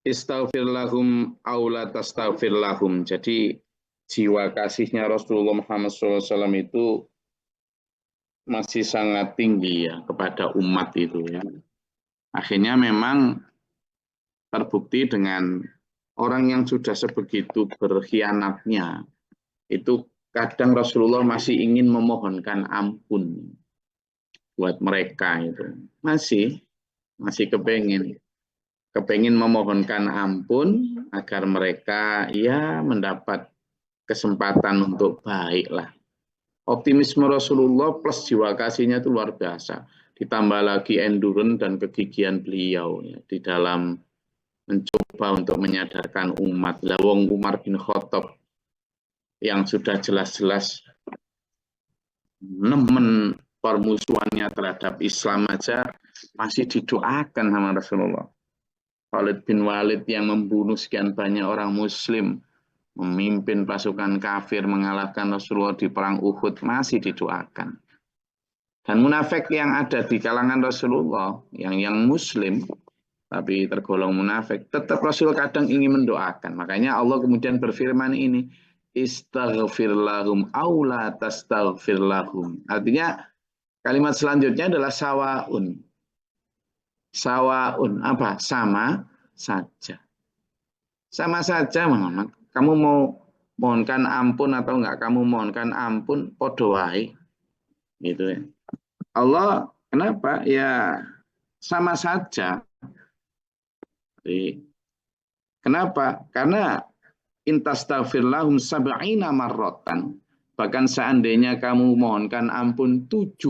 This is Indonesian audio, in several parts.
istaghfir lahum aula tastaghfir lahum. Jadi jiwa kasihnya Rasulullah Muhammad SAW itu masih sangat tinggi ya kepada umat itu ya. Akhirnya memang terbukti dengan orang yang sudah sebegitu berkhianatnya itu kadang Rasulullah masih ingin memohonkan ampun buat mereka itu. Masih kepengin memohonkan ampun agar mereka ya mendapat kesempatan untuk baik lah. Optimisme Rasulullah plus jiwa kasihnya itu luar biasa. Ditambah lagi endurance dan kegigihan beliau ya, di dalam mencoba untuk menyadarkan umat. Lawang Umar bin Khattab yang sudah jelas-jelas nemen permusuhannya terhadap Islam aja masih didoakan sama Rasulullah. Khalid bin Walid yang membunuh sekian banyak orang Muslim, memimpin pasukan kafir mengalahkan Rasulullah di perang Uhud masih didoakan. Dan munafik yang ada di kalangan Rasulullah yang Muslim tapi tergolong munafik, tetap Rasul kadang ingin mendoakan. Makanya Allah kemudian berfirman ini, istaghfir lahum aula tastaghfir lahum. Artinya kalimat selanjutnya adalah sawaun. Sawaun apa? Sama saja. Sama saja Muhammad. Kamu mau mohonkan ampun atau enggak kamu mohonkan ampun, podo wae. Gitu ya. Allah kenapa? Ya sama saja. Jadi, kenapa? Karena intastaghfir lahum sab'ina marratan. Bahkan seandainya kamu mohonkan ampun 70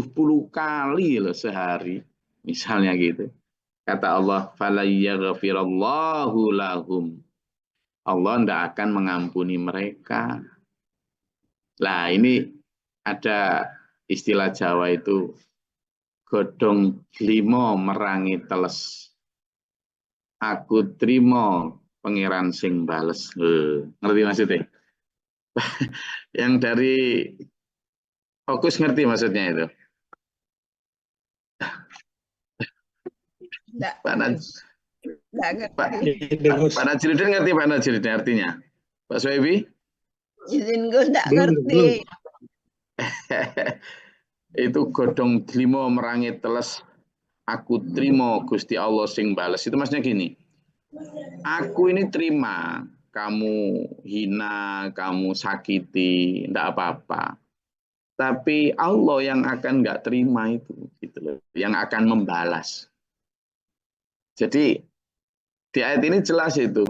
kali loh sehari. Misalnya gitu. Kata Allah, fala yaghfirallahu lahum. Allah tidak akan mengampuni mereka. Lah ini ada istilah Jawa itu godhong limo merangi teles. Aku trimo pangeran sing bales. Ngerti maksudnya? Yang dari Fokus ngerti maksudnya itu? Pak Najrudin ngerti Pak Najrudin artinya? Pak Suebi? Izin gue enggak ngerti. Itu godhong limo merangi teles. Aku trimo Gusti Allah sing bales. Itu maksudnya gini. Aku ini terima kamu hina, kamu sakiti, enggak apa-apa. Tapi Allah yang akan enggak terima itu, gitu loh, yang akan membalas. Jadi di ayat ini jelas itu.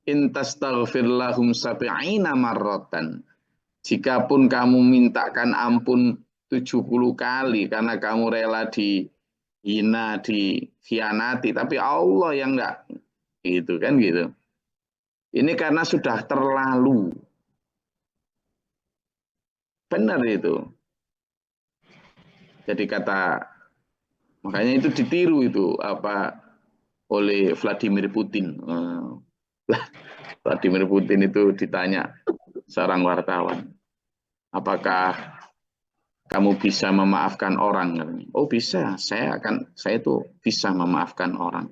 Intastaghfir lahum sab'ina marratan. Jikapun kamu mintakan ampun 70 kali karena kamu rela dihina, dikhianati, tapi Allah yang enggak, gitu kan gitu. Ini karena sudah terlalu. Benar itu. Jadi makanya itu ditiru itu oleh Vladimir Putin. Vladimir Putin itu ditanya seorang wartawan, apakah kamu bisa memaafkan orang? Oh bisa, saya itu bisa memaafkan orang.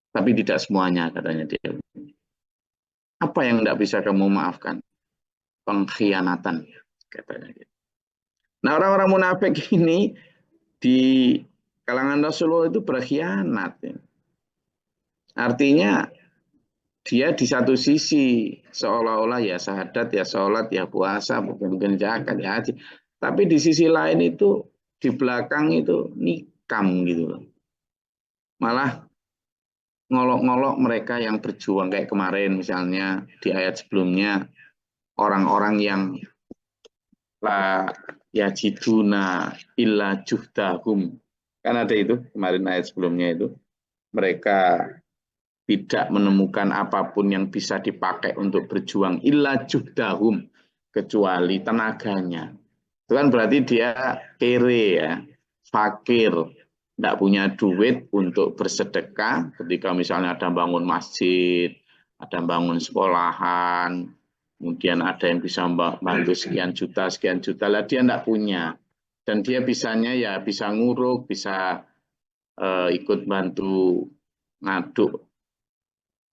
Tapi tidak semuanya katanya dia. Apa yang tidak bisa kamu maafkan? Pengkhianatan katanya. Nah orang-orang munafik ini di kalangan Rasulullah itu berkhianat. Ya. Artinya dia di satu sisi seolah-olah ya syahadat, ya sholat, ya puasa, mungkin zakat, ya haji. Tapi di sisi lain itu di belakang itu nikam gitu loh. Malah ngolok-ngolok mereka yang berjuang kayak kemarin misalnya di ayat sebelumnya orang-orang yang la yajiduna illa juhdahum. Kan ada itu kemarin ayat sebelumnya itu. Mereka tidak menemukan apapun yang bisa dipakai untuk berjuang illa juhdahum kecuali tenaganya. Itu kan berarti dia kere ya, fakir, tidak punya duit untuk bersedekah ketika misalnya ada bangun masjid, ada bangun sekolahan, kemudian ada yang bisa bantu sekian juta lah dia tidak punya. Dan dia bisanya ya bisa nguruk, bisa ikut bantu ngaduk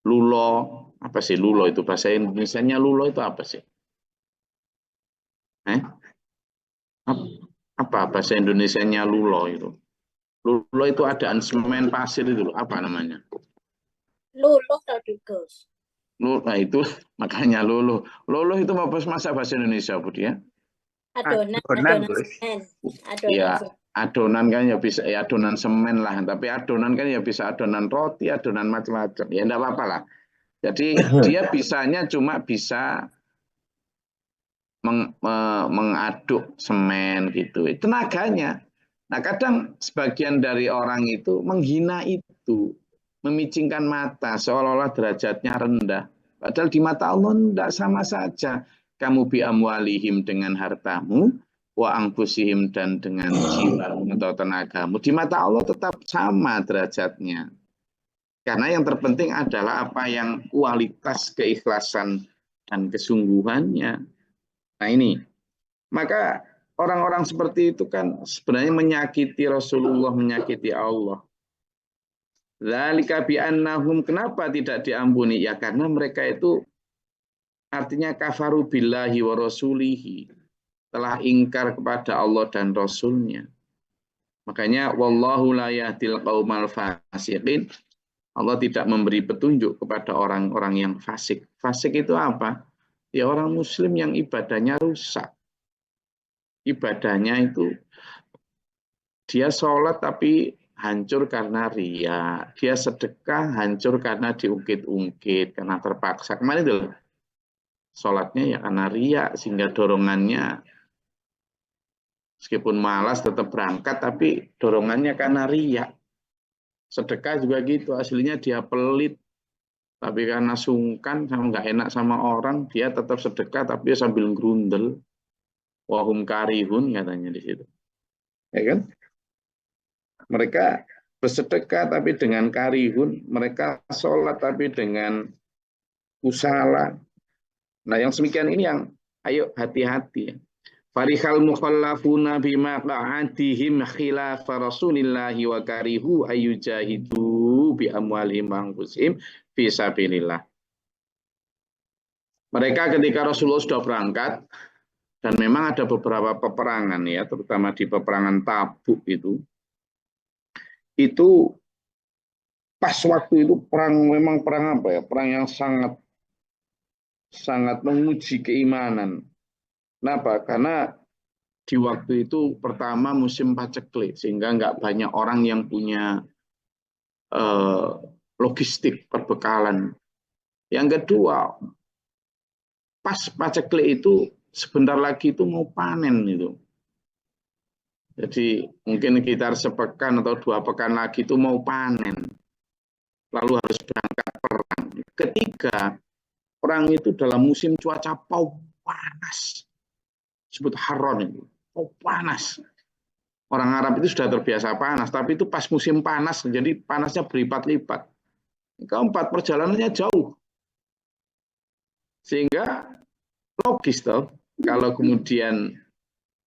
lulo, apa sih lulo itu bahasa Indonesianya lulo itu apa sih? Apa bahasa Indonesianya lulo itu? Lulo itu adaan semen pasir itu loh, apa namanya? Luluh tadi Gus. Nah itu makanya lolo. Lolo itu apa masa bahasa Indonesia, Bu ya? Adonan Gus. semen. Ya, Semen. adonan kan ya bisa ya adonan semen lah, tapi adonan kan ya bisa adonan roti, adonan macam-macam. Ya enggak apa-apa lah. Jadi dia bisanya cuma bisa mengaduk semen gitu. Tenaganya. Nah, kadang sebagian dari orang itu menghina itu, memicingkan mata seolah-olah derajatnya rendah. Padahal di mata Allah tidak sama saja. Kamu bi amwalihim dengan hartamu, wa angfusihim dan dengan jiwamu atau tenagamu. Di mata Allah tetap sama derajatnya. Karena yang terpenting adalah apa yang kualitas keikhlasan dan kesungguhannya. Nah ini, maka orang-orang seperti itu kan sebenarnya menyakiti Rasulullah, menyakiti Allah. Dzalika bi'annahum, kenapa tidak diampuni? Ya karena mereka itu artinya kafaru billahi wa rasulihi, telah ingkar kepada Allah dan Rasulnya. Makanya wallahu la yahdil qaumal fasiqin. Allah tidak memberi petunjuk kepada orang-orang yang fasik. Fasik itu apa? Ya orang muslim yang ibadahnya rusak. Ibadahnya itu dia sholat tapi hancur karena ria. Dia sedekah hancur karena diungkit-ungkit, karena terpaksa. Kemarin itu sholatnya ya karena ria, sehingga dorongannya meskipun malas tetap berangkat, tapi dorongannya karena ria. Sedekah juga gitu, aslinya dia pelit, tapi karena sungkan sama nggak enak sama orang, dia tetap sedekah tapi sambil gerundel. Wahum karihun katanya di situ. Ya kan? Mereka bersedekah tapi dengan karihun, mereka sholat tapi dengan usala. Nah, yang semikian ini yang ayo hati-hati. Farihal mukhallafuna bima qa'adihim khilafa Rasulillahi wa karihu ayyujahidu bi amwalihim wa anfusihim fi sabilillah. Mereka ketika Rasulullah sudah berangkat, dan memang ada beberapa peperangan ya, terutama di peperangan Tabuk itu pas waktu itu perang, memang perang apa ya? Perang yang sangat menguji keimanan. Kenapa? Karena di waktu itu pertama musim paceklik, sehingga nggak banyak orang yang punya logistik perbekalan. Yang kedua, pas paceklik itu sebentar lagi itu mau panen itu. Jadi mungkin sekitar sepekan atau 2 pekan lagi itu mau panen. Lalu harus berangkat perang. Ketiga, perang itu dalam musim cuaca panas. Disebut haron itu. Panas. Orang Arab itu sudah terbiasa panas, tapi itu pas musim panas, jadi panasnya berlipat-lipat. Keempat, perjalanannya jauh. Sehingga logis toh, kalau kemudian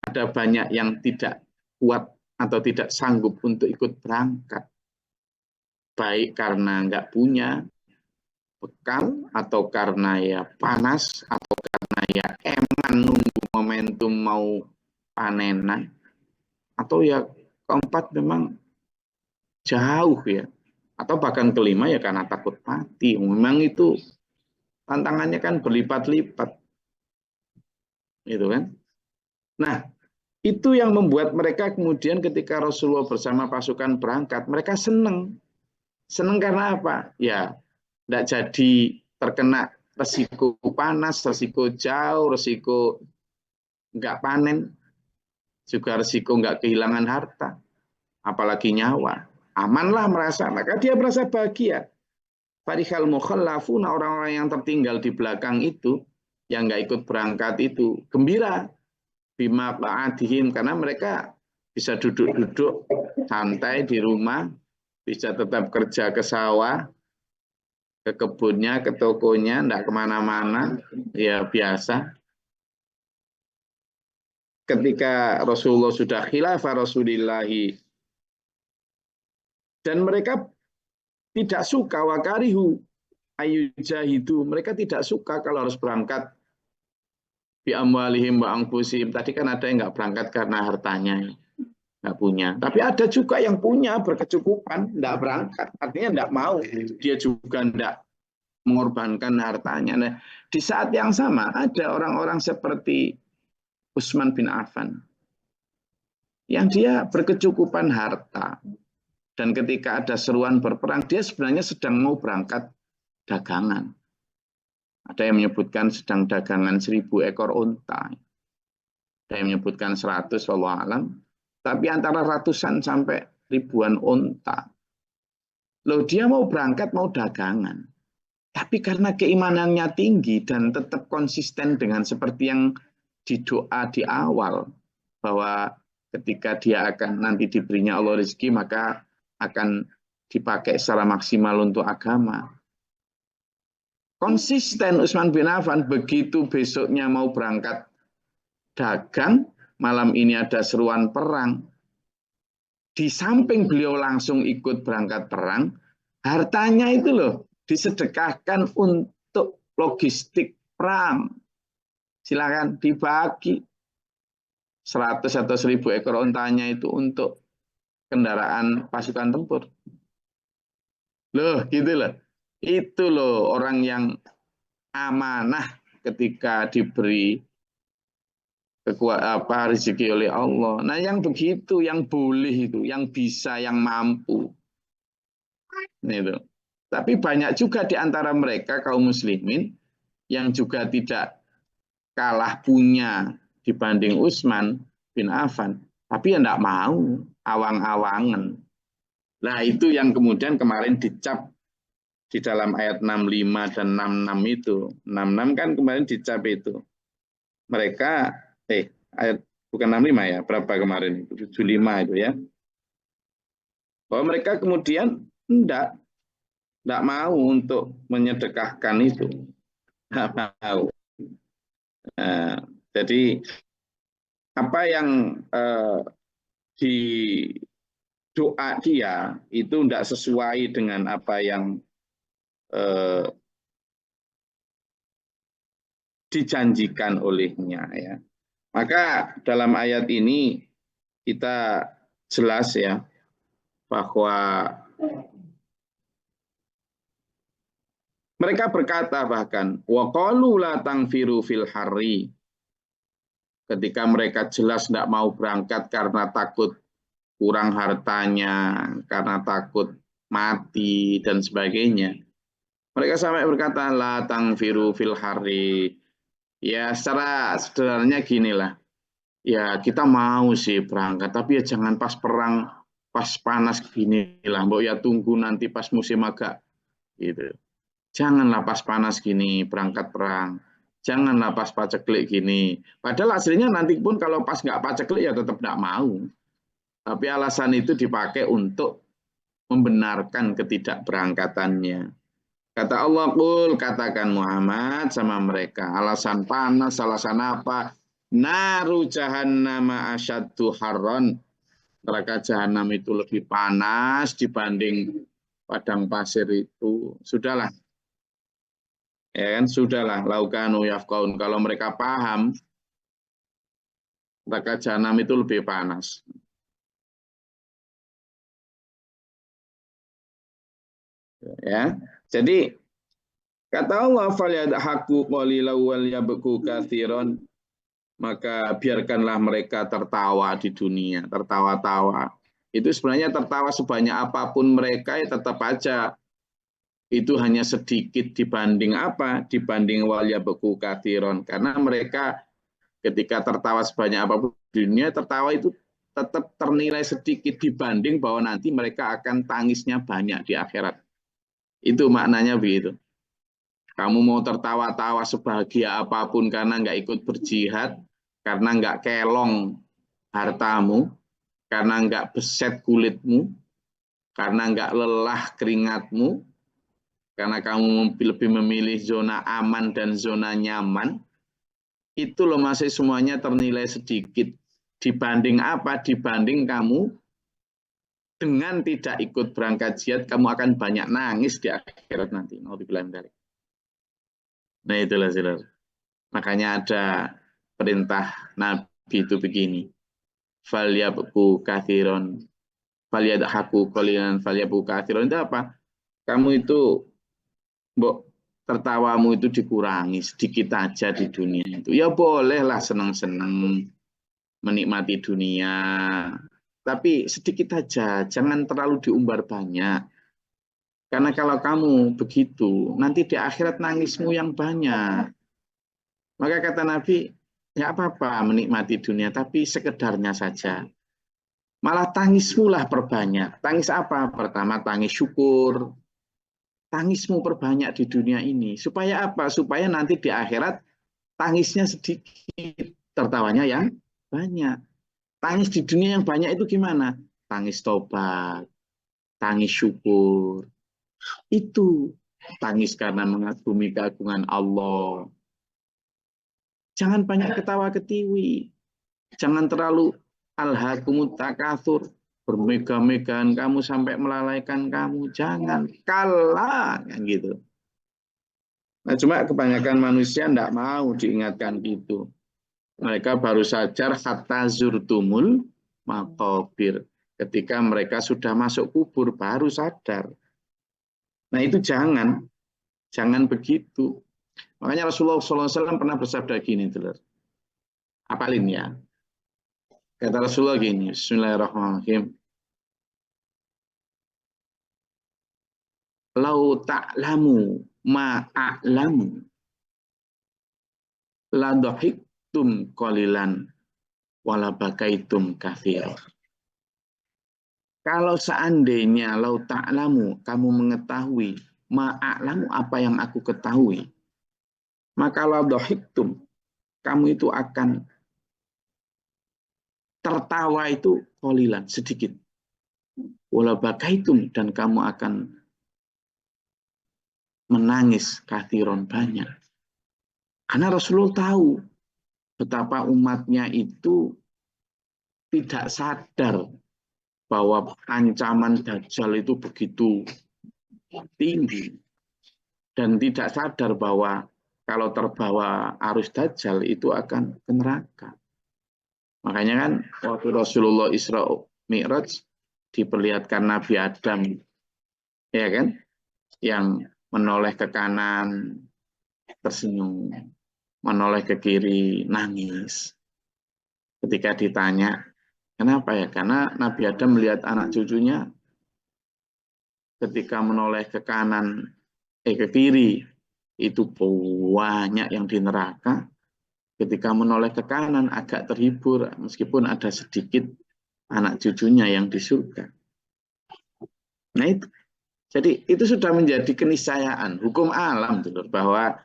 ada banyak yang tidak kuat atau tidak sanggup untuk ikut berangkat. Baik karena nggak punya bekal, atau karena ya panas, atau karena ya eman nunggu momentum mau panenan, atau ya keempat memang jauh ya, atau bahkan kelima ya karena takut mati. Memang itu tantangannya kan berlipat-lipat, gitu kan. Nah, itu yang membuat mereka kemudian ketika Rasulullah bersama pasukan berangkat, mereka senang. Senang karena apa? Ya, tidak jadi terkena resiko panas, resiko jauh, resiko nggak panen, juga resiko nggak kehilangan harta, apalagi nyawa. Amanlah merasa, maka dia merasa bahagia. Farihal mukhallafuna, orang-orang yang tertinggal di belakang itu, yang nggak ikut berangkat itu, gembira. Bima ba'adihim, karena mereka bisa duduk-duduk santai di rumah, bisa tetap kerja ke sawah, ke kebunnya, ke tokonya, enggak kemana-mana, ya biasa. Ketika Rasulullah sudah khilafah Rasulillahi, dan mereka tidak suka wakarihu ayujahidu, mereka tidak suka kalau harus berangkat bi amwalihim wa anfusihim. Tadi kan ada yang nggak berangkat karena hartanya nggak punya, tapi ada juga yang punya berkecukupan nggak berangkat, artinya nggak mau, dia juga nggak mengorbankan hartanya. Nah, di saat yang sama ada orang-orang seperti Utsman bin Affan yang dia berkecukupan harta, dan ketika ada seruan berperang dia sebenarnya sedang mau berangkat dagangan. Ada yang menyebutkan sedang dagangan 1000 ekor unta, ada yang menyebutkan 100, wallahu alam, tapi antara ratusan sampai ribuan unta. Loh, dia mau berangkat, mau dagangan. Tapi karena keimanannya tinggi dan tetap konsisten dengan seperti yang di doa di awal, bahwa ketika dia akan nanti diberinya Allah rezeki, maka akan dipakai secara maksimal untuk agama. Konsisten Utsman bin Affan, begitu besoknya mau berangkat dagang, malam ini ada seruan perang, di samping beliau langsung ikut berangkat perang, hartanya itu loh disedekahkan untuk logistik perang. Silakan dibagi 100 atau 1000 ekor untanya itu untuk kendaraan pasukan tempur. Loh, gitu loh. Itu loh orang yang amanah ketika diberi rezeki oleh Allah. Nah, yang begitu, yang boleh itu, yang bisa, yang mampu. Itu. Tapi banyak juga di antara mereka kaum muslimin yang juga tidak kalah punya dibanding Utsman bin Affan, tapi ya tidak mau, awang-awangan. Nah, itu yang kemudian kemarin dicap di dalam ayat 65 dan 66 itu. 66 kan kemarin dicap itu. Mereka ayat bukan 65 ya, berapa kemarin? 75 itu ya. Bahwa mereka kemudian tidak mau untuk menyedekahkan itu. Tidak mau. Nah, jadi apa yang di doa dia itu tidak sesuai dengan apa yang dijanjikan olehnya ya. Maka dalam ayat ini kita jelas ya bahwa mereka berkata bahkan wa qalu la tangfiru fil harri, ketika mereka jelas tidak mau berangkat karena takut kurang hartanya, karena takut mati dan sebagainya. Mereka sampai berkata la tangfiru fil harri. Ya, secara sederhananya ginilah. Ya, kita mau sih berangkat, tapi ya jangan pas perang, pas panas gini lah. Mbok ya tunggu nanti pas musim agak gitu. Janganlah pas panas gini berangkat perang. Janganlah pas paceklik gini. Padahal aslinya nanti pun kalau pas nggak paceklik ya tetap nggak mau. Tapi alasan itu dipakai untuk membenarkan ketidakberangkatannya. Kata Allah, qul, katakan Muhammad sama mereka, alasan panas, alasan apa? Naru jahannam asyaddu harron. Neraka jahanam itu lebih panas dibanding padang pasir itu. Sudahlah. Ya kan, sudahlah. Laukanu yafqaun. Kalau mereka paham, neraka jahanam itu lebih panas. Ya. Jadi kata Allah, falyadhaku qalilan wal yabku katsiran, maka biarkanlah mereka tertawa di dunia, tertawa-tawa. Itu sebenarnya tertawa sebanyak apapun mereka ya tetap aja itu hanya sedikit dibanding apa? Dibanding wal yabku katsiran, karena mereka ketika tertawa sebanyak apapun di dunia, tertawa itu tetap ternilai sedikit dibanding bahwa nanti mereka akan tangisnya banyak di akhirat. Itu maknanya begitu. Kamu mau tertawa-tawa sebahagia apapun karena nggak ikut berjihad, karena nggak kelong hartamu, karena nggak beset kulitmu, karena nggak lelah keringatmu, karena kamu lebih memilih zona aman dan zona nyaman, itu loh masih semuanya ternilai sedikit. Dibanding apa? Dibanding kamu dengan tidak ikut berangkat jihad, kamu akan banyak nangis di akhirat nanti. Nah itulah saudara. Makanya ada perintah Nabi itu begini. Falyabku kathiron, falyadhaku qalilan, falyabku kathiron. Itu apa? Kamu itu, mbok, tertawamu itu dikurangi sedikit aja di dunia itu. Ya bolehlah senang-senang menikmati dunia. Tapi sedikit aja, jangan terlalu diumbar banyak. Karena kalau kamu begitu, nanti di akhirat nangismu yang banyak. Maka kata Nabi, nggak apa-apa menikmati dunia, tapi sekedarnya saja. Malah tangismu lah perbanyak. Tangis apa? Pertama tangis syukur. Tangismu perbanyak di dunia ini. Supaya apa? Supaya nanti di akhirat tangisnya sedikit, tertawanya yang banyak. Tangis di dunia yang banyak itu gimana? Tangis tobat, tangis syukur. Itu tangis karena mengagumi keagungan Allah. Jangan banyak ketawa ketiwi. Jangan terlalu alhaakumut takatsur, bermegah-megahan kamu sampai melalaikan kamu. Jangan, kalah kan gitu. Nah, cuma kebanyakan manusia tidak mau diingatkan gitu. Mereka baru sadar hatta zurtumul maqabir. Ketika mereka sudah masuk kubur baru sadar. Nah itu jangan begitu. Makanya Rasulullah SAW pernah bersabda gini, telur. Apalin ya. Kata Rasulullah gini, Bismillahirrahmanirrahim. Lau ta'lamu ma'a'lamu la dhahiktum qalilan wala bakaitum katsira. Kalau seandainya lau ta'lamu, kamu mengetahui ma'a'lamu, apa yang aku ketahui, maka la dhahiktum, kamu itu akan tertawa itu qalilan, sedikit. Wala bakaitum, dan kamu akan menangis kathiron, banyak. Karena Rasulullah tahu betapa umatnya itu tidak sadar bahwa ancaman Dajjal itu begitu tinggi. Dan tidak sadar bahwa kalau terbawa arus Dajjal itu akan ke neraka. Makanya kan waktu Rasulullah Isra Mi'raj diperlihatkan Nabi Adam, ya kan, yang menoleh ke kanan tersenyum, menoleh ke kiri nangis. Ketika ditanya, kenapa ya? Karena Nabi Adam melihat anak cucunya ketika menoleh ke kanan, ke kiri, itu banyak yang di neraka. Ketika menoleh ke kanan agak terhibur, meskipun ada sedikit anak cucunya yang di surga. Nah itu. Jadi itu sudah menjadi keniscayaan hukum alam, dulur, bahwa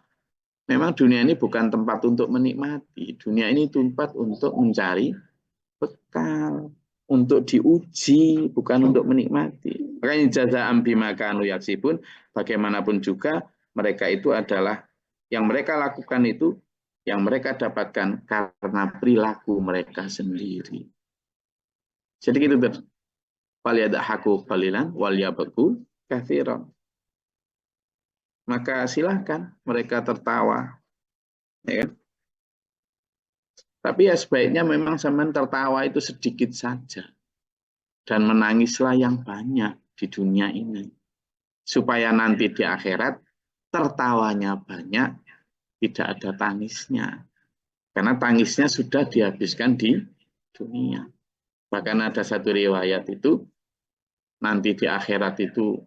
memang dunia ini bukan tempat untuk menikmati. Dunia ini tempat untuk mencari bekal, untuk diuji, bukan untuk menikmati. Makanya jazaa'an bima kanu yaksibun, bagaimanapun juga mereka itu adalah yang mereka lakukan itu, yang mereka dapatkan karena perilaku mereka sendiri. Jadi gitu, faliyadhaku qalilan wal yabku katsiran. Maka silahkan mereka tertawa, ya kan? Tapi ya sebaiknya memang zaman tertawa itu sedikit saja dan menangislah yang banyak di dunia ini, supaya nanti di akhirat tertawanya banyak, tidak ada tangisnya, karena tangisnya sudah dihabiskan di dunia. Bahkan ada satu riwayat itu nanti di akhirat itu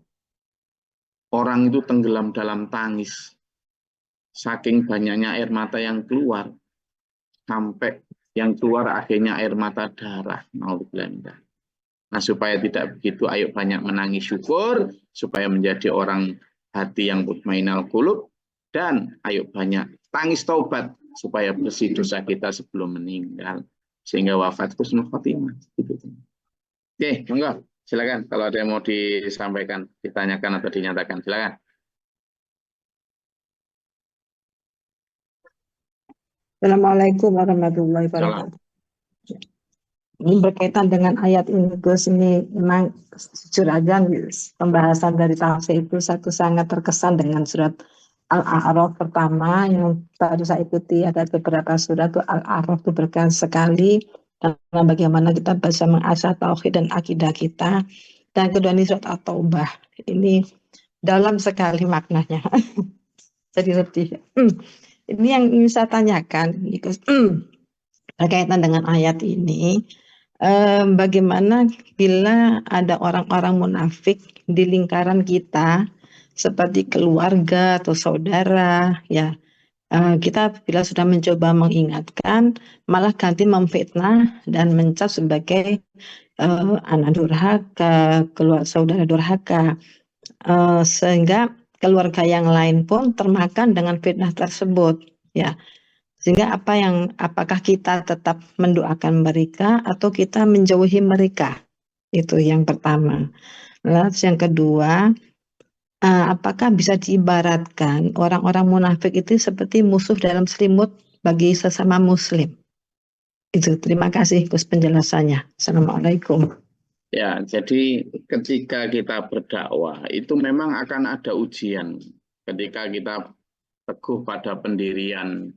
orang itu tenggelam dalam tangis. Saking banyaknya air mata yang keluar, sampai yang keluar akhirnya air mata darah. Nah, supaya tidak begitu, ayo banyak menangis syukur, supaya menjadi orang hati yang mutmainnal qulub, dan ayo banyak tangis taubat, supaya bersih dosa kita sebelum meninggal, sehingga wafat husnul khotimah. Oke, monggo. Silakan kalau ada yang mau disampaikan, ditanyakan atau dinyatakan, silakan. Assalamualaikum warahmatullahi wabarakatuh. Ini berkaitan dengan ayat ini, Gus. Ini memang jujur aja pembahasan dari tafsir itu satu sangat terkesan dengan surat Al-A'raf pertama yang baru saya ikuti. Ada beberapa surat tuh Al-A'raf itu berkesan sekali karena bagaimana kita bisa mengasah tauhid dan akidah kita. Dan kedua ini surat At-Taubah. Ini dalam sekali maknanya. Jadi sedih. Ini yang ingin saya tanyakan, Gus. Berkaitan dengan ayat ini. Bagaimana bila ada orang-orang munafik di lingkaran kita seperti keluarga atau saudara, ya kita bila sudah mencoba mengingatkan malah ganti memfitnah dan mencap sebagai anak durhaka, keluarga saudara durhaka, sehingga keluarga yang lain pun termakan dengan fitnah tersebut, ya. Sehingga apakah kita tetap mendoakan mereka atau kita menjauhi mereka? Itu yang pertama. Lalu yang kedua, apakah bisa diibaratkan orang-orang munafik itu seperti musuh dalam selimut bagi sesama muslim? Itu, terima kasih Gus penjelasannya. Assalamualaikum. Ya, jadi ketika kita berdakwah itu memang akan ada ujian. Ketika kita teguh pada pendirian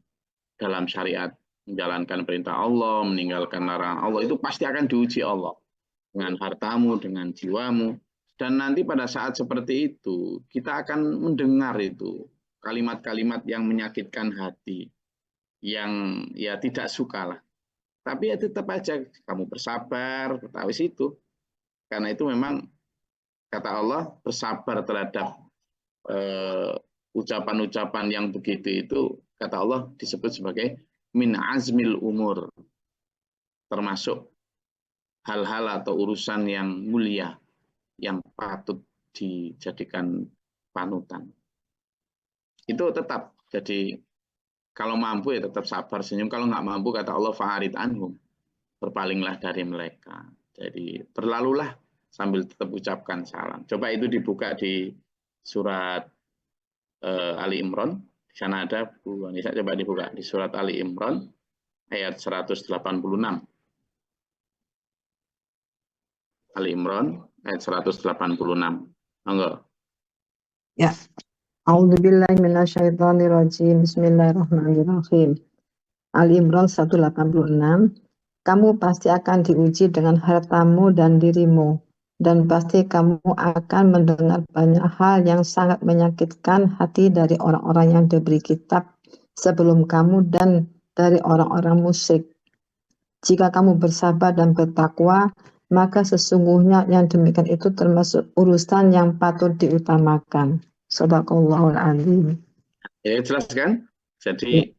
dalam syariat, menjalankan perintah Allah, meninggalkan larangan Allah, itu pasti akan diuji Allah dengan hartamu, dengan jiwamu. Dan nanti pada saat seperti itu, kita akan mendengar itu kalimat-kalimat yang menyakitkan hati, yang ya tidak suka lah. Tapi ya tetap aja kamu bersabar, habis itu. Karena itu memang kata Allah bersabar terhadap ucapan-ucapan yang begitu itu, kata Allah disebut sebagai min azmil umur, termasuk hal-hal atau urusan yang mulia yang patut dijadikan panutan. Itu tetap, jadi kalau mampu ya tetap sabar senyum, kalau nggak mampu kata Allah fa'arid anhum, berpalinglah dari mereka. Jadi berlalulah sambil tetap ucapkan salam. Coba itu dibuka di surat Ali Imran. Di sana ada Bu Anissa, coba dibuka di surat Ali Imran ayat 186. Ali Imran ayat 186. Monggo. Ya. A'udzubillahi minasyaitonirrajim. Bismillahirrahmanirrahim. Ali Imran 186. Kamu pasti akan diuji dengan hartamu dan dirimu, dan pasti kamu akan mendengar banyak hal yang sangat menyakitkan hati dari orang-orang yang diberi kitab sebelum kamu dan dari orang-orang musyrik. Jika kamu bersabar dan bertakwa, maka sesungguhnya yang demikian itu termasuk urusan yang patut diutamakan. Shadaqallahul adzim. Ya, jelas kan? Jadi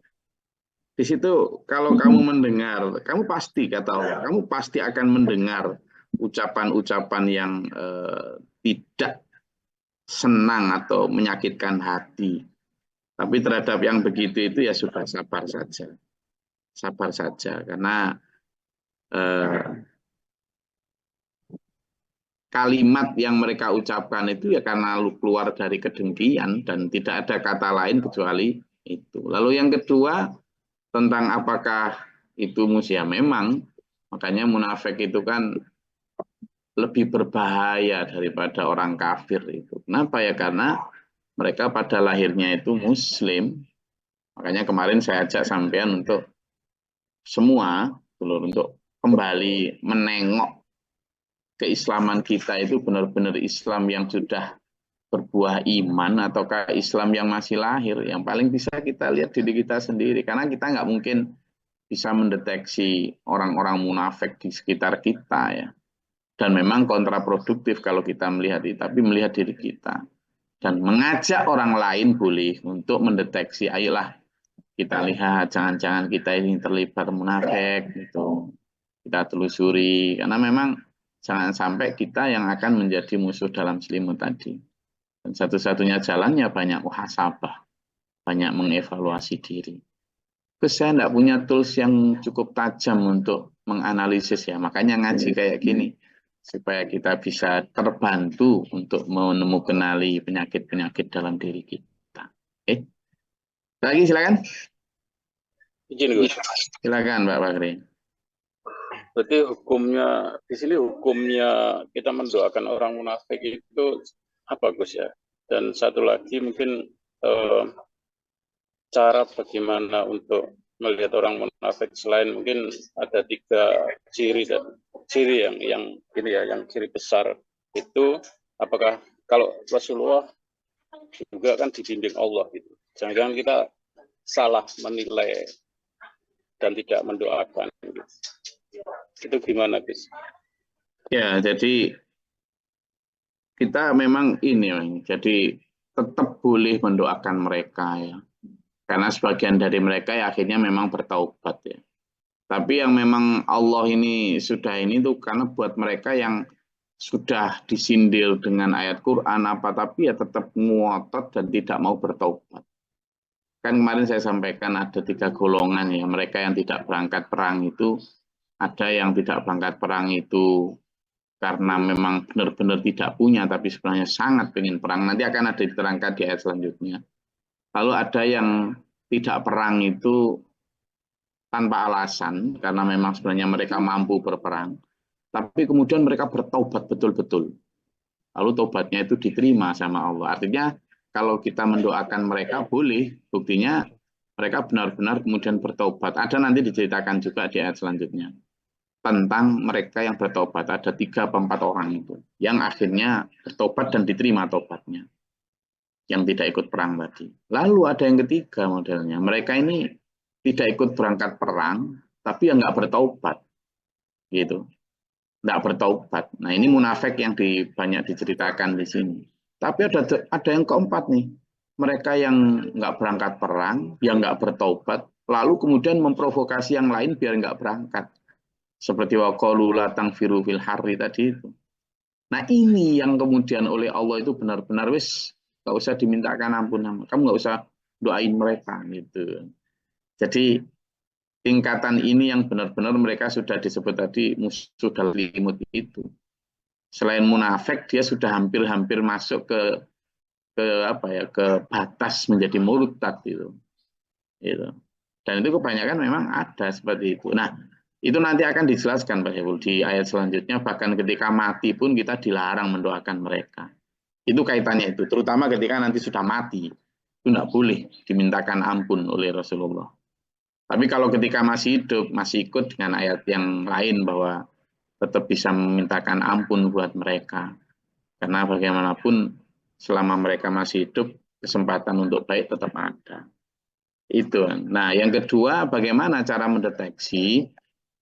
di situ kalau kamu mendengar, kamu pasti kata Allah, kamu pasti akan mendengar ucapan-ucapan yang tidak senang atau menyakitkan hati. Tapi terhadap yang begitu itu ya sudah sabar saja. Sabar saja, karena kalimat yang mereka ucapkan itu ya karena keluar dari kedengkian dan tidak ada kata lain kecuali itu. Lalu yang kedua, tentang apakah itu musuh, memang makanya munafik itu kan lebih berbahaya daripada orang kafir itu. Kenapa ya? Karena mereka pada lahirnya itu muslim. Makanya kemarin saya ajak sampean untuk semua untuk kembali menengok keislaman kita itu benar-benar Islam yang sudah berbuah iman ataukah Islam yang masih lahir. Yang paling bisa kita lihat diri kita sendiri, karena kita nggak mungkin bisa mendeteksi orang-orang munafik di sekitar kita ya. Dan memang kontraproduktif kalau kita melihat itu, tapi melihat diri kita dan mengajak orang lain boleh untuk mendeteksi. Ayolah kita lihat, jangan-jangan kita ini terlibat munafik gitu. Kita telusuri, karena memang jangan sampai kita yang akan menjadi musuh dalam selimut tadi. Dan satu-satunya jalannya banyak muhasabah, banyak mengevaluasi diri. Terus saya tidak punya tools yang cukup tajam untuk menganalisis ya, makanya ngaji kayak gini supaya kita bisa terbantu untuk menemukan penyakit-penyakit dalam diri kita. Lagi silakan. Izin Gus. Silakan Mbak Bakri. Berarti hukumnya di sini kita mendoakan orang munafik itu apa Gus ya? Dan satu lagi mungkin cara bagaimana untuk melihat orang munafik selain mungkin ada 3 ciri yang ini ya, yang ciri besar itu, apakah kalau Rasulullah juga kan dibimbing Allah gitu. Jangan-jangan kita salah menilai dan tidak mendoakan gitu. Itu gimana, Gus? Ya, jadi kita memang ini, jadi tetap boleh mendoakan mereka ya. Karena sebagian dari mereka ya akhirnya memang bertaubat ya. Tapi yang memang Allah ini sudah ini tuh karena buat mereka yang sudah disindir dengan ayat Quran apa, tapi ya tetap ngotot dan tidak mau bertaubat. Kan kemarin saya sampaikan ada 3 golongan ya, mereka yang tidak berangkat perang itu, ada yang tidak berangkat perang itu karena memang benar-benar tidak punya, tapi sebenarnya sangat ingin perang. Nanti akan ada diterangkan di ayat selanjutnya. Lalu ada yang tidak perang itu tanpa alasan, karena memang sebenarnya mereka mampu berperang, tapi kemudian mereka bertaubat betul-betul. Lalu taubatnya itu diterima sama Allah. Artinya kalau kita mendoakan mereka boleh, buktinya mereka benar-benar kemudian bertaubat. Ada nanti diceritakan juga di ayat selanjutnya tentang mereka yang bertobat. Ada 3 atau 4 orang itu yang akhirnya bertobat dan diterima tobatnya, yang tidak ikut perang tadi. Lalu ada yang ketiga modelnya, mereka ini tidak ikut berangkat perang, tapi yang nggak bertaubat, gitu, nggak bertaubat. Nah ini munafik yang banyak diceritakan di sini. Tapi ada yang keempat nih, mereka yang nggak berangkat perang, yang nggak bertaubat, lalu kemudian memprovokasi yang lain biar nggak berangkat. Seperti waqalu la tangfiru fil harri tadi itu. Nah ini yang kemudian oleh Allah itu benar-benar wis nggak usah dimintakan ampun, kamu nggak usah doain mereka gitu. Jadi tingkatan ini yang benar-benar mereka sudah disebut tadi musuh dalam selimut itu. Selain munafik, dia sudah hampir-hampir masuk ke batas menjadi murtad itu. Dan itu kebanyakan memang ada seperti itu. Nah, itu nanti akan dijelaskan Pak Syaful di ayat selanjutnya, bahkan ketika mati pun kita dilarang mendoakan mereka. Itu kaitannya itu, terutama ketika nanti sudah mati, itu tidak boleh dimintakan ampun oleh Rasulullah. Tapi kalau ketika masih hidup, masih ikut dengan ayat yang lain bahwa tetap bisa memintakan ampun buat mereka. Karena bagaimanapun selama mereka masih hidup, kesempatan untuk baik tetap ada. Itu. Nah, yang kedua, bagaimana cara mendeteksi?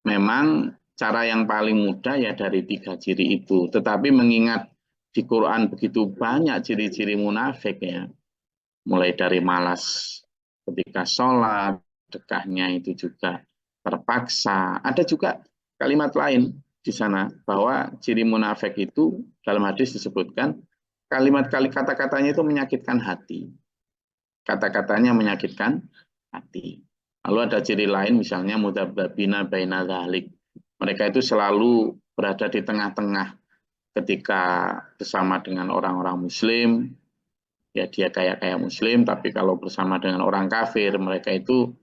Memang cara yang paling mudah ya dari 3 ciri itu. Tetapi mengingat di Quran begitu banyak ciri-ciri munafik ya. Mulai dari malas ketika sholat, dekahnya itu juga terpaksa. Ada juga kalimat lain di sana bahwa ciri munafik itu dalam hadis disebutkan kata-katanya itu menyakitkan hati. Kata-katanya menyakitkan hati. Lalu ada ciri lain misalnya mudzabbina baina dzalik. Mereka itu selalu berada di tengah-tengah ketika bersama dengan orang-orang muslim, ya dia kayak muslim, tapi kalau bersama dengan orang kafir, mereka itu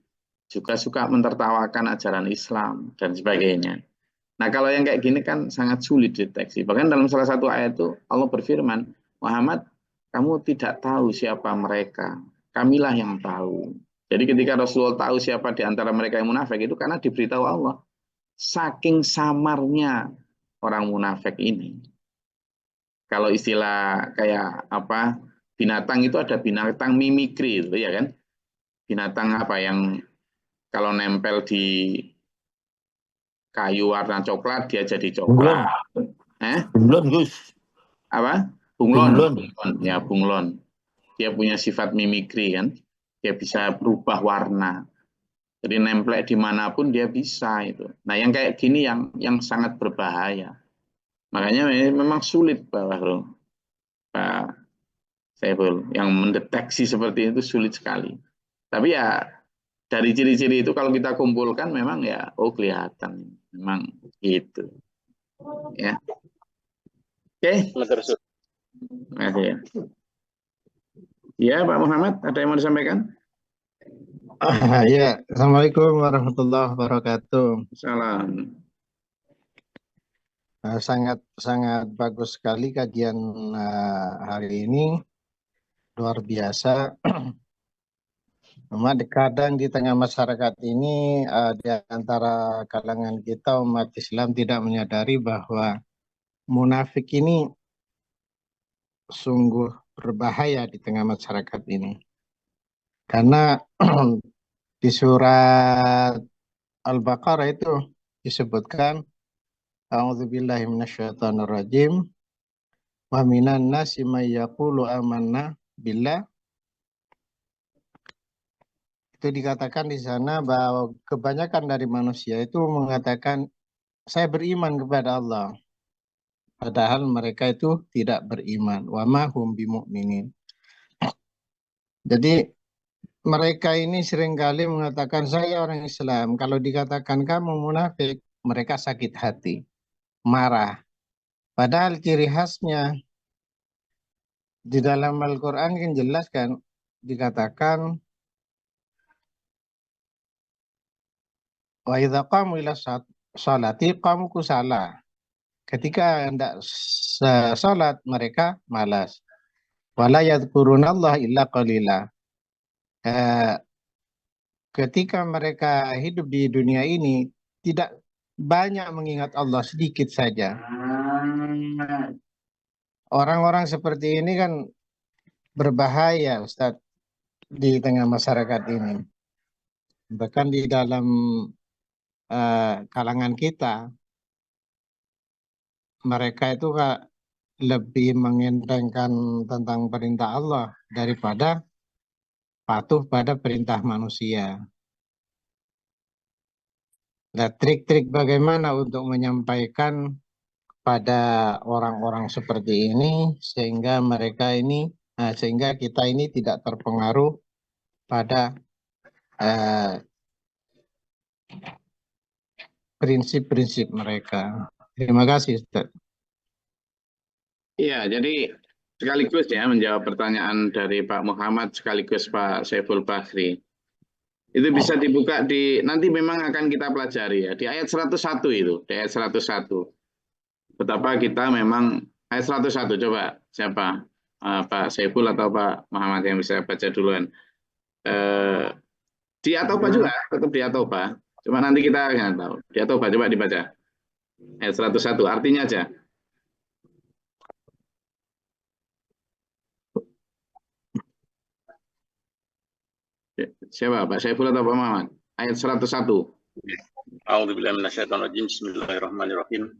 juga suka mentertawakan ajaran Islam dan sebagainya. Nah kalau yang kayak gini kan sangat sulit deteksi. Bahkan dalam salah satu ayat itu Allah berfirman, Muhammad, kamu tidak tahu siapa mereka, kamilah yang tahu. Jadi ketika Rasulullah tahu siapa di antara mereka yang munafik itu karena diberitahu Allah. Saking samarnya orang munafik ini. Kalau istilah kayak apa, binatang itu ada binatang mimikri itu ya kan. Binatang apa yang kalau nempel di kayu warna coklat dia jadi coklat. Bunglon, Gus. Apa? Bunglon. Bunglon. Ya, bunglon. Dia punya sifat mimikri kan. Dia bisa berubah warna. Jadi nemplek dimanapun dia bisa itu. Nah yang kayak gini yang sangat berbahaya. Makanya memang sulit Pak Saiful. Yang mendeteksi seperti itu sulit sekali. Tapi ya dari ciri-ciri itu kalau kita kumpulkan memang ya kelihatan. Memang gitu. Ya. Oke. Terima kasih ya. Ya Pak Muhammad, ada yang mau disampaikan? Ya, Assalamualaikum warahmatullahi wabarakatuh. Salam. Sangat bagus sekali kajian hari ini, luar biasa. Memang kadang di tengah masyarakat ini, di antara kalangan kita umat Islam tidak menyadari bahwa munafik ini sungguh berbahaya di tengah masyarakat ini. Karena di surat Al-Baqarah itu disebutkan A'udzubillahi minasyaitonirrajim wa minan nasi may yaqulu amanna billah. Itu dikatakan di sana bahwa kebanyakan dari manusia itu mengatakan saya beriman kepada Allah, padahal mereka itu tidak beriman. Wa ma hum bimu'minin. Jadi mereka ini seringkali mengatakan saya orang Islam. Kalau dikatakan kamu munafik, mereka sakit hati, marah. Padahal ciri khasnya di dalam Al-Quran kan jelas kan dikatakan wa idza qamu ila sholati qamu kusala. Ketika hendak salat mereka malas. Wala yadhkurunallah illa qalila. Ketika mereka hidup di dunia ini tidak banyak mengingat Allah, sedikit saja. Orang-orang seperti ini kan berbahaya, Ustaz, di tengah masyarakat ini. Bahkan di dalam kalangan kita, mereka itu lebih mengentengkan tentang perintah Allah daripada patuh pada perintah manusia. Nah, trik-trik bagaimana untuk menyampaikan pada orang-orang seperti ini sehingga sehingga kita ini tidak terpengaruh pada prinsip-prinsip mereka. Terima kasih, Ustaz. Iya, jadi sekaligus ya menjawab pertanyaan dari Pak Muhammad sekaligus Pak Saiful Bahri. Itu bisa dibuka nanti memang akan kita pelajari ya di ayat 101 itu, di ayat 101. Betapa kita memang ayat 101 coba siapa? Pak Saiful atau Pak Muhammad yang bisa baca duluan. Di At-Taubah juga, tetap di At-Taubah. Cuma nanti kita nggak tahu. Di At-Taubah coba dibaca. Ayat 101 artinya aja. Siapa? Pak Saiful atau Pak Muhammad? Ayat 101. A'udzubillahi minasyaitonirrajim. Bismillahirrahmanirrahim.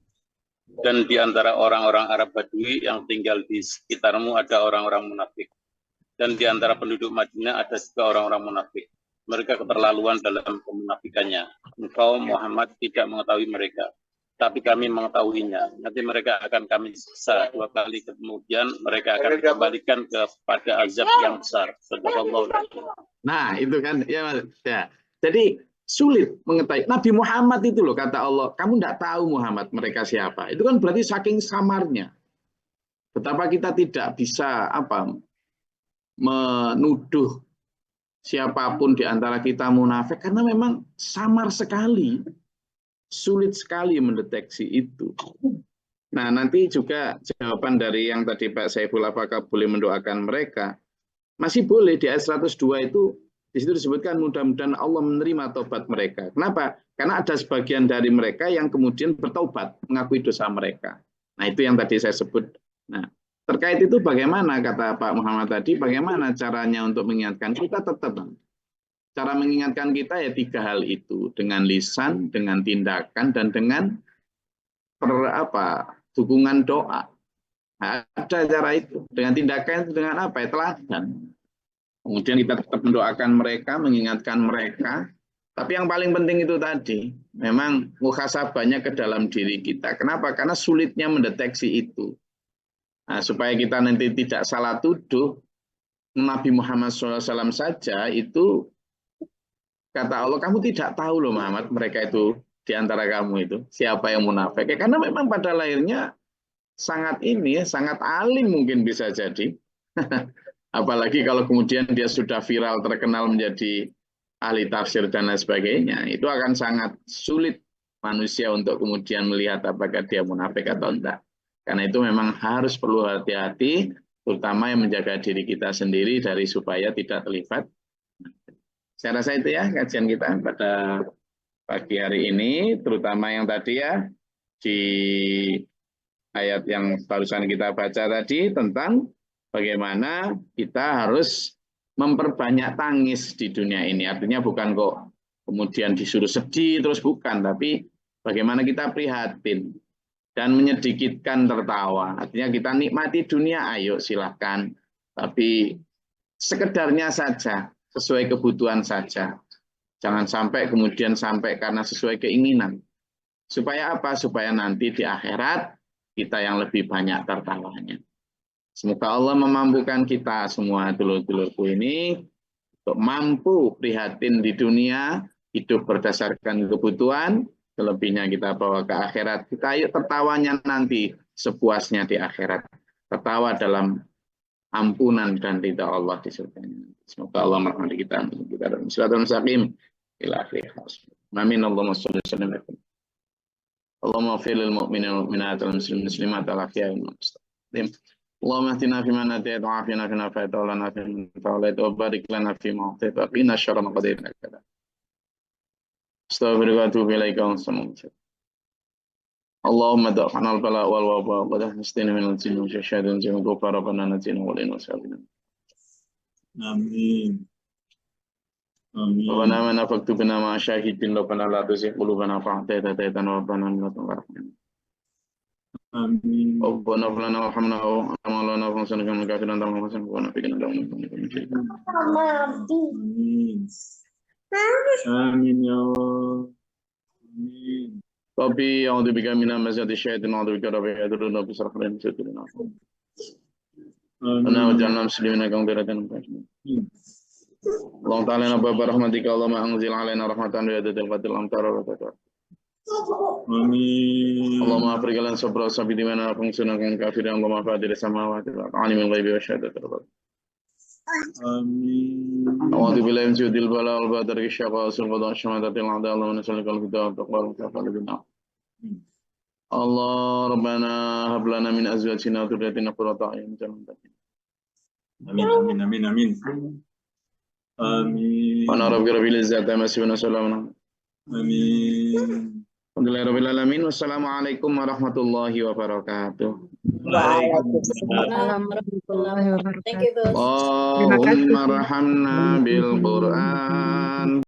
Dan di antara orang-orang Arab Badui yang tinggal di sekitarmu ada orang-orang munafik. Dan di antara penduduk Madinah ada juga orang-orang munafik. Mereka keterlaluan dalam kemunafikannya. Engkau Muhammad tidak mengetahui mereka, tapi kami mengetahuinya. Nanti mereka akan kami siksa 2 kali, kemudian mereka akan dikembalikan kepada azab yang besar. Nah, itu kan ya, ya. Jadi sulit mengetahui. Nabi Muhammad itu loh kata Allah, kamu tidak tahu Muhammad mereka siapa. Itu kan berarti saking samarnya. Betapa kita tidak bisa menuduh siapapun di antara kita munafik karena memang samar sekali. Sulit sekali mendeteksi itu. Nah, nanti juga jawaban dari yang tadi Pak Saiful, apakah boleh mendoakan mereka? Masih boleh. Di ayat 102 itu di situ disebutkan mudah-mudahan Allah menerima tobat mereka. Kenapa? Karena ada sebagian dari mereka yang kemudian bertobat, mengakui dosa mereka. Nah, itu yang tadi saya sebut. Nah, terkait itu bagaimana kata Pak Muhammad tadi, bagaimana caranya untuk mengingatkan kita? Tetap cara mengingatkan kita ya 3 hal itu, dengan lisan, dengan tindakan, dan dengan dukungan doa. Nah, ada cara itu. Dengan tindakan itu dengan apa? Ya, teladan. Kemudian kita tetap mendoakan mereka, mengingatkan mereka. Tapi yang paling penting itu tadi, memang muhasabahnya ke dalam diri kita. Kenapa? Karena sulitnya mendeteksi itu. Nah, supaya kita nanti tidak salah tuduh, Nabi Muhammad SAW saja itu, kata Allah, kamu tidak tahu loh Muhammad, mereka itu di antara kamu itu, siapa yang munafik. Karena memang pada lahirnya sangat sangat alim mungkin bisa jadi. Apalagi kalau kemudian dia sudah viral, terkenal menjadi ahli tafsir dan lain sebagainya, itu akan sangat sulit manusia untuk kemudian melihat apakah dia munafik atau enggak. Karena itu memang harus perlu hati-hati, terutama yang menjaga diri kita sendiri dari supaya tidak terlibat. Saya rasa itu ya kajian kita pada pagi hari ini, terutama yang tadi ya, di ayat yang barusan kita baca tadi tentang bagaimana kita harus memperbanyak tangis di dunia ini. Artinya bukan kok kemudian disuruh sedih terus, bukan, tapi bagaimana kita prihatin dan menyedikitkan tertawa. Artinya kita nikmati dunia, ayo silahkan, tapi sekedarnya saja, sesuai kebutuhan saja. Jangan sampai kemudian sampai karena sesuai keinginan. Supaya apa? Supaya nanti di akhirat kita yang lebih banyak tertawanya. Semoga Allah memampukan kita semua dulur-dulurku ini untuk mampu prihatin di dunia, hidup berdasarkan kebutuhan, selebihnya kita bawa ke akhirat. Kita ayo tertawanya nanti sepuasnya di akhirat. Tertawa dalam ampunan dan ridha Allah di surganya. Semoga Allah merahmati kita. Kita dalam siratal mustaqim ila akhir. Amin. Allahumma shalli wa sallim. Allahumma ighfir lil mu'minina wal mu'minat wal muslimin wal muslimat al ahya'i wal amwat. Allahumma ihdina fi man hadayta wa afina fi man afayta wa lana fi man tawallayta wa barik lana fi ma a'tayta wa qina syarra ma qadayta. Astaghfiruka wa atubu ilaika wa sallallahu. Allahumma da'ana al-bala wal waba wa dahnistina min al-jinni wa syaitan jami'a ghafar rabbana najina wa lana sabina. Amin. Amin. Rabbana amana faktubna ma syahidin rabbana la tuzigh qulubana ba'da idh hadaytana wa hab lana min ladunka rahmah. Amin. Rabbana ighfir lana warhamna wa anta lana fansurna kama kafiran ta'ala wa sallallahu alaihi wa sallam. Amin ya Allah. Amin. Rabbi a'udzubika min hamazati syaitan wa a'udzubika rabbi yadurrun rabbi shrah li sadri wa ana waj'alna muslimina qawmatan Allah ta'ala nabba rahmatika Allahumma anzil alaina rahmatan wa yadatil qatil amtara wa tatar. Amin. Allahumma afrika lan sabra sabidi mana fungsuna kan kafirin Allahumma fadir samawati wal ardi alimul ghaibi wasyahadati rabb. Amin. A'udzu billahi min syaitil bala wal badri syaqa sulqada syamatatil a'da Allahumma nas'aluka al-huda wa taqwa wa taqwa bina. Allah Rabbana hab lana min azwajina wa dhurriyyatina qurrata a'yun waj'alna Amin. Amin. Amin. Amin. Amin. wa nara bi rabbil izzati amma yasifun salamun. Amin. Alhamdulillahirabbil alamin. Wassalamualaikum warahmatullahi wabarakatuh. Waalaikumsalam warahmatullahi wabarakatuh. Thank you, Gus. Allahumma rahamna bil Qur'an.